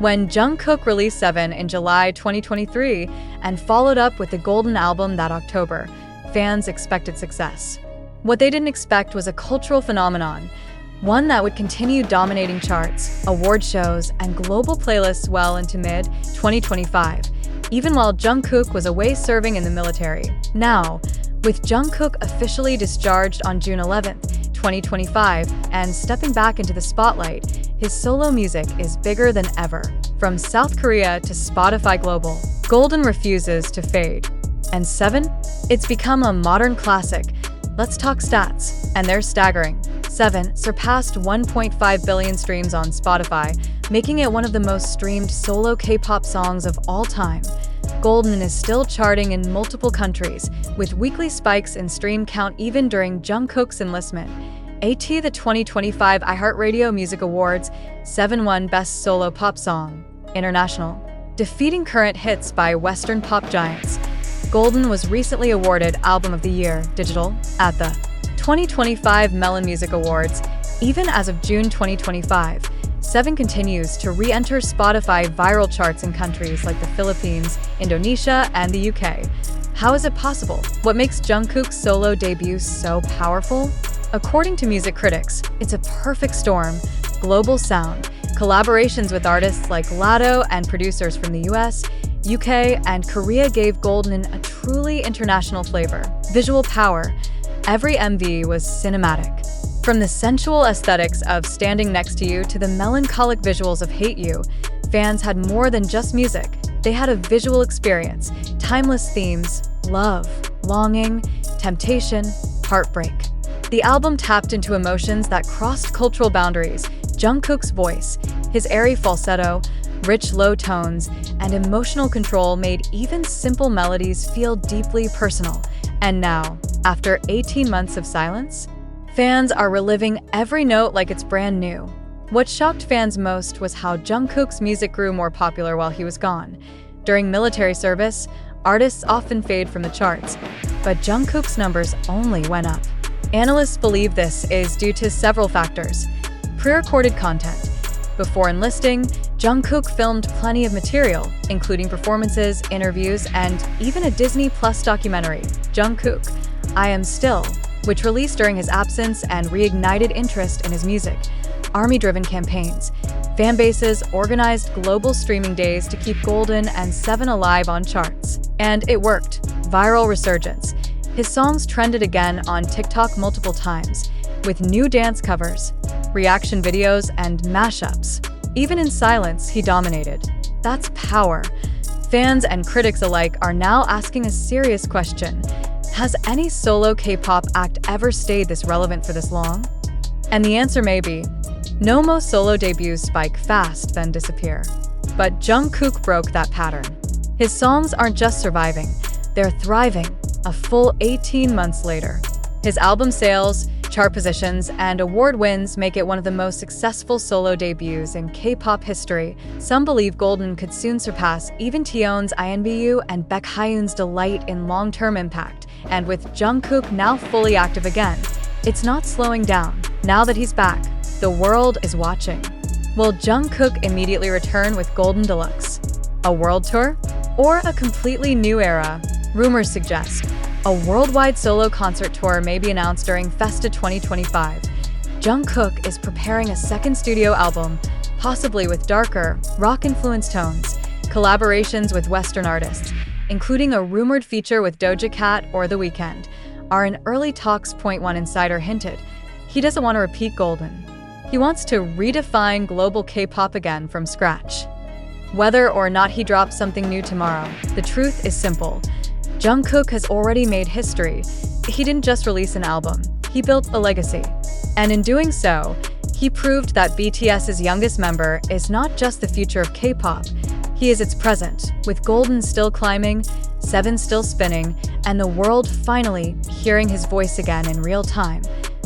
when Jungkook released 7 in July 2023 and followed up with the Golden album that October, fans expected success. What they didn't expect was a cultural phenomenon, one that would continue dominating charts, award shows, and global playlists well into mid-2025, even while Jungkook was away serving in the military. Now, with Jungkook officially discharged on June 11th, 2025, and stepping back into the spotlight, his solo music is bigger than ever. From South Korea to Spotify Global, Golden refuses to fade. And 7? It's become a modern classic. Let's talk stats, and they're staggering. 7 surpassed 1.5 billion streams on Spotify, making it one of the most streamed solo K-pop songs of all time. Golden is still charting in multiple countries, with weekly spikes in stream count even during Jungkook's enlistment. At the 2025 iHeartRadio Music Awards, 7 won Best Solo Pop Song International, defeating current hits by Western pop giants. Golden was recently awarded Album of the Year Digital at the 2025 Melon Music Awards. Even as of June 2025, 7 continues to re-enter Spotify viral charts in countries like the Philippines, Indonesia, and the UK. How is it possible? What makes Jungkook's solo debut so powerful? According to music critics, it's a perfect storm: global sound, collaborations with artists like Lado, and producers from the US, UK, and Korea gave Golden a truly international flavor. Visual power: every MV was cinematic. From the sensual aesthetics of Standing Next to You to the melancholic visuals of Hate You, fans had more than just music. They had a visual experience, timeless themes, love, longing, temptation, heartbreak. The album tapped into emotions that crossed cultural boundaries. Jungkook's voice, his airy falsetto, rich low tones, and emotional control made even simple melodies feel deeply personal. And now, after 18 months of silence, fans are reliving every note like it's brand new. What shocked fans most was how Jungkook's music grew more popular while he was gone. During military service, artists often fade from the charts, but Jungkook's numbers only went up. Analysts believe this is due to several factors. Pre-recorded content. Before enlisting, Jungkook filmed plenty of material, including performances, interviews, and even a Disney Plus documentary, Jungkook, I Am Still, which released during his absence and reignited interest in his music. Army-driven campaigns. Fan bases organized global streaming days to keep Golden and 7 alive on charts. And it worked. Viral resurgence. His songs trended again on TikTok multiple times, with new dance covers, reaction videos, and mashups. Even in silence, he dominated. That's power. Fans and critics alike are now asking a serious question. Has any solo K-pop act ever stayed this relevant for this long? And the answer may be, no. Most solo debuts spike fast, then disappear. But Jungkook broke that pattern. His songs aren't just surviving, they're thriving, a full 18 months later. His album sales, chart positions, and award wins make it one of the most successful solo debuts in K-pop history. Some believe Golden could soon surpass even Taeyeon's INBU and Baekhyun's Delight in long-term impact. And with Jungkook now fully active again, it's not slowing down. Now that he's back, the world is watching. Will Jungkook immediately return with Golden Deluxe? A world tour? Or a completely new era? Rumors suggest a worldwide solo concert tour may be announced during Festa 2025. Jungkook is preparing a second studio album, possibly with darker, rock-influenced tones, collaborations with Western artists, including a rumored feature with Doja Cat or The Weeknd, are in early talks. One insider hinted. He doesn't want to repeat Golden. He wants to redefine global K-pop again from scratch. Whether or not he drops something new tomorrow, the truth is simple. Jungkook has already made history. He didn't just release an album, he built a legacy. And in doing so, he proved that BTS's youngest member is not just the future of K-pop, he is its present, with Golden still climbing, 7 still spinning, and the world finally hearing his voice again in real time.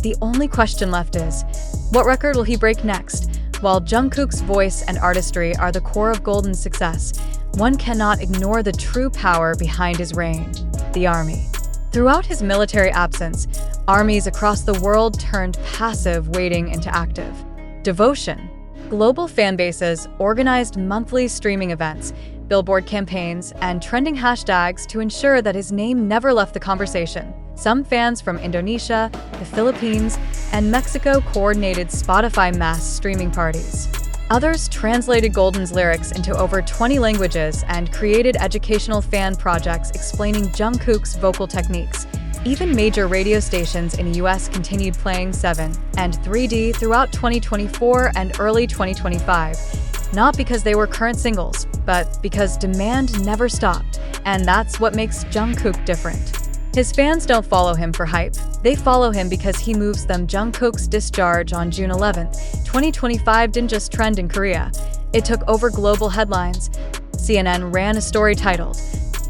The only question left is, what record will he break next? While Jungkook's voice and artistry are the core of Golden's success, one cannot ignore the true power behind his reign: the army. Throughout his military absence, armies across the world turned passive waiting into active. Devotion, Global fan bases organized monthly streaming events, billboard campaigns, and trending hashtags to ensure that his name never left the conversation. Some fans from Indonesia, the Philippines, and Mexico coordinated Spotify mass streaming parties. Others translated Golden's lyrics into over 20 languages and created educational fan projects explaining Jungkook's vocal techniques. Even major radio stations in the US continued playing 7 and 3D throughout 2024 and early 2025. Not because they were current singles, but because demand never stopped, and that's what makes Jungkook different. His fans don't follow him for hype. They follow him because he moves them. Jungkook's discharge on June 11th, 2025 didn't just trend in Korea. It took over global headlines. CNN ran a story titled,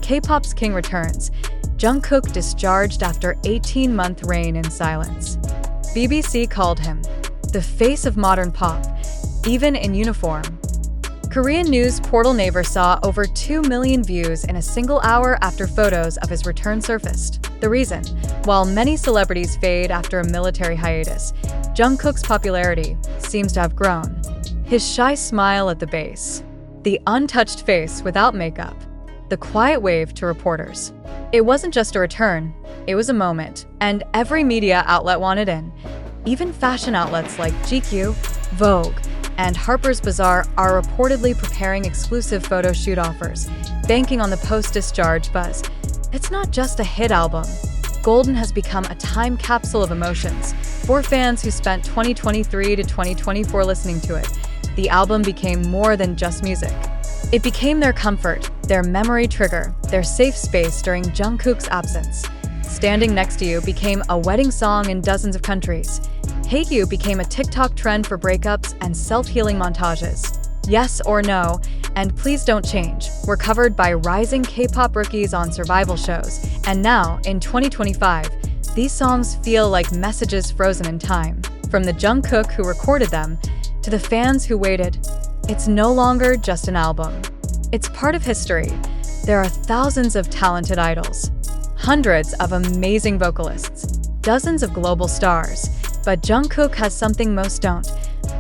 "K-pop's King Returns. Jungkook discharged after 18-month reign in silence." BBC called him the face of modern pop, even in uniform. Korean news portal Naver saw over 2 million views in a single hour after photos of his return surfaced. The reason? While many celebrities fade after a military hiatus, Jungkook's popularity seems to have grown. His shy smile at the base, the untouched face without makeup, the quiet wave to reporters. It wasn't just a return, it was a moment, and every media outlet wanted in. Even fashion outlets like GQ, Vogue, and Harper's Bazaar are reportedly preparing exclusive photo shoot offers, banking on the post-discharge buzz. It's not just a hit album. Golden has become a time capsule of emotions. For fans who spent 2023 to 2024 listening to it, the album became more than just music. It became their comfort, their memory trigger, their safe space during Jungkook's absence. Standing Next to You became a wedding song in dozens of countries. Hate You became a TikTok trend for breakups and self-healing montages. Yes or No, and Please Don't Change were covered by rising K-pop rookies on survival shows. And now, in 2025, these songs feel like messages frozen in time. From the Jungkook who recorded them, to the fans who waited, it's no longer just an album. It's part of history. There are thousands of talented idols, hundreds of amazing vocalists, dozens of global stars. But Jungkook has something most don't: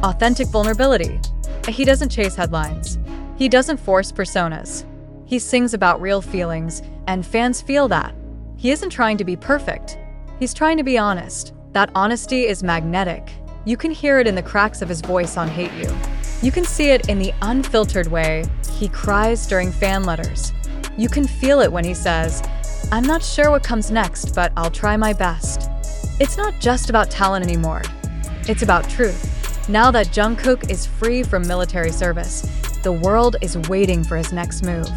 authentic vulnerability. He doesn't chase headlines. He doesn't force personas. He sings about real feelings, and fans feel that. He isn't trying to be perfect. He's trying to be honest. That honesty is magnetic. You can hear it in the cracks of his voice on Hate You. You can see it in the unfiltered way he cries during fan letters. You can feel it when he says, "I'm not sure what comes next, but I'll try my best." It's not just about talent anymore. It's about truth. Now that Jungkook is free from military service, the world is waiting for his next move.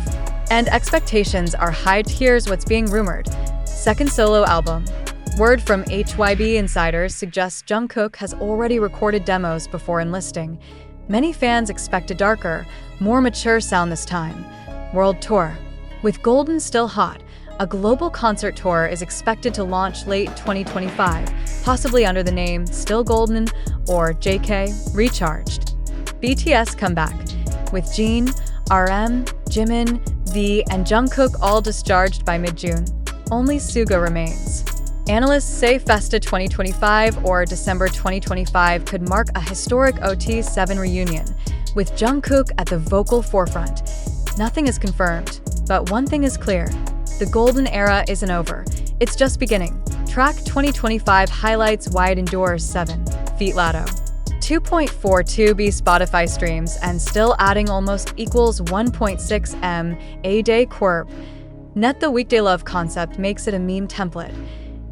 And expectations are high. Here's what's being rumored. Second solo album. Word from HYB insiders suggests Jungkook has already recorded demos before enlisting. Many fans expect a darker, more mature sound this time. World tour. With Golden still hot, a global concert tour is expected to launch late 2025, possibly under the name Still Golden or JK Recharged. BTS comeback, with Jin, RM, Jimin, V, and Jungkook all discharged by mid-June. Only Suga remains. Analysts say Festa 2025 or December 2025 could mark a historic OT7 reunion, with Jungkook at the vocal forefront. Nothing is confirmed, but one thing is clear. The Golden era isn't over. It's just beginning. Track 2025 highlights why it endures 7 feet Lato. 2.42 Spotify streams and still adding almost equals 1.6 M a day Quirp. Net the weekday love concept makes it a meme template.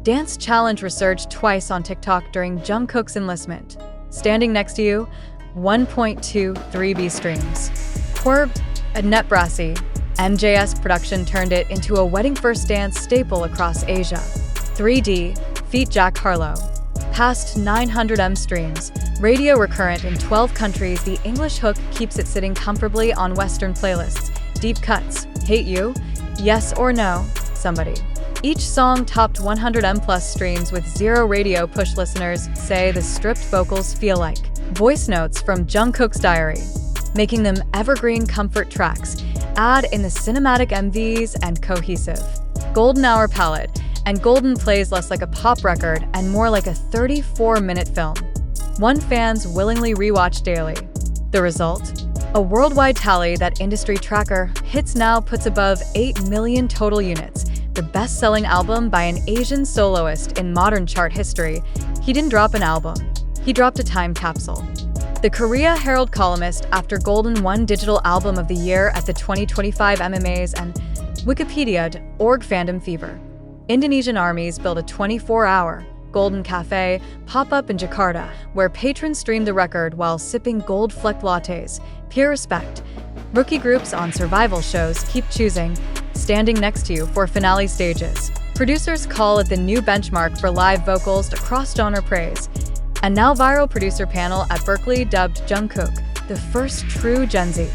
Dance challenge resurged twice on TikTok during Jungkook's enlistment. Standing Next to You, 1.23 streams. Quirp, a net brassy. MJS production turned it into a wedding first dance staple across Asia. 3D, feat Jack Harlow. Past 900 M streams. Radio recurrent in 12 countries, the English hook keeps it sitting comfortably on Western playlists. Deep cuts, Hate You, Yes or No, Somebody. Each song topped 100 M+ streams with zero radio push. Listeners say the stripped vocals feel like voice notes from Jungkook's diary, making them evergreen comfort tracks. Add in the cinematic MVs and cohesive Golden Hour palette, and Golden plays less like a pop record and more like a 34-minute film. One fans willingly rewatch daily. The result? A worldwide tally that industry tracker Hits Now puts above 8 million total units, the best-selling album by an Asian soloist in modern chart history. He didn't drop an album. He dropped a time capsule. The Korea Herald columnist after Golden won Digital Album of the Year at the 2025 MMAs and Wikipedia.org Fandom Fever. Indonesian armies built a 24-hour Golden Cafe pop-up in Jakarta, where patrons streamed the record while sipping gold-flecked lattes. Pure respect. Rookie groups on survival shows keep choosing Standing Next to You for finale stages. Producers call it the new benchmark for live vocals across genre praise. And now viral producer panel at Berkeley dubbed Jungkook the first true Gen Z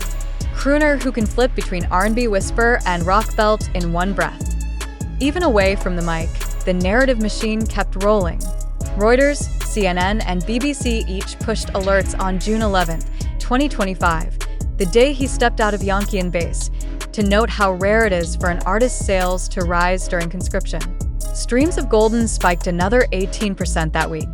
crooner who can flip between R&B whisper and rock belt in one breath. Even away from the mic, the narrative machine kept rolling. Reuters, CNN, and BBC each pushed alerts on June 11, 2025, the day he stepped out of Yankeean base, to note how rare it is for an artist's sales to rise during conscription. Streams of Golden spiked another 18% that week.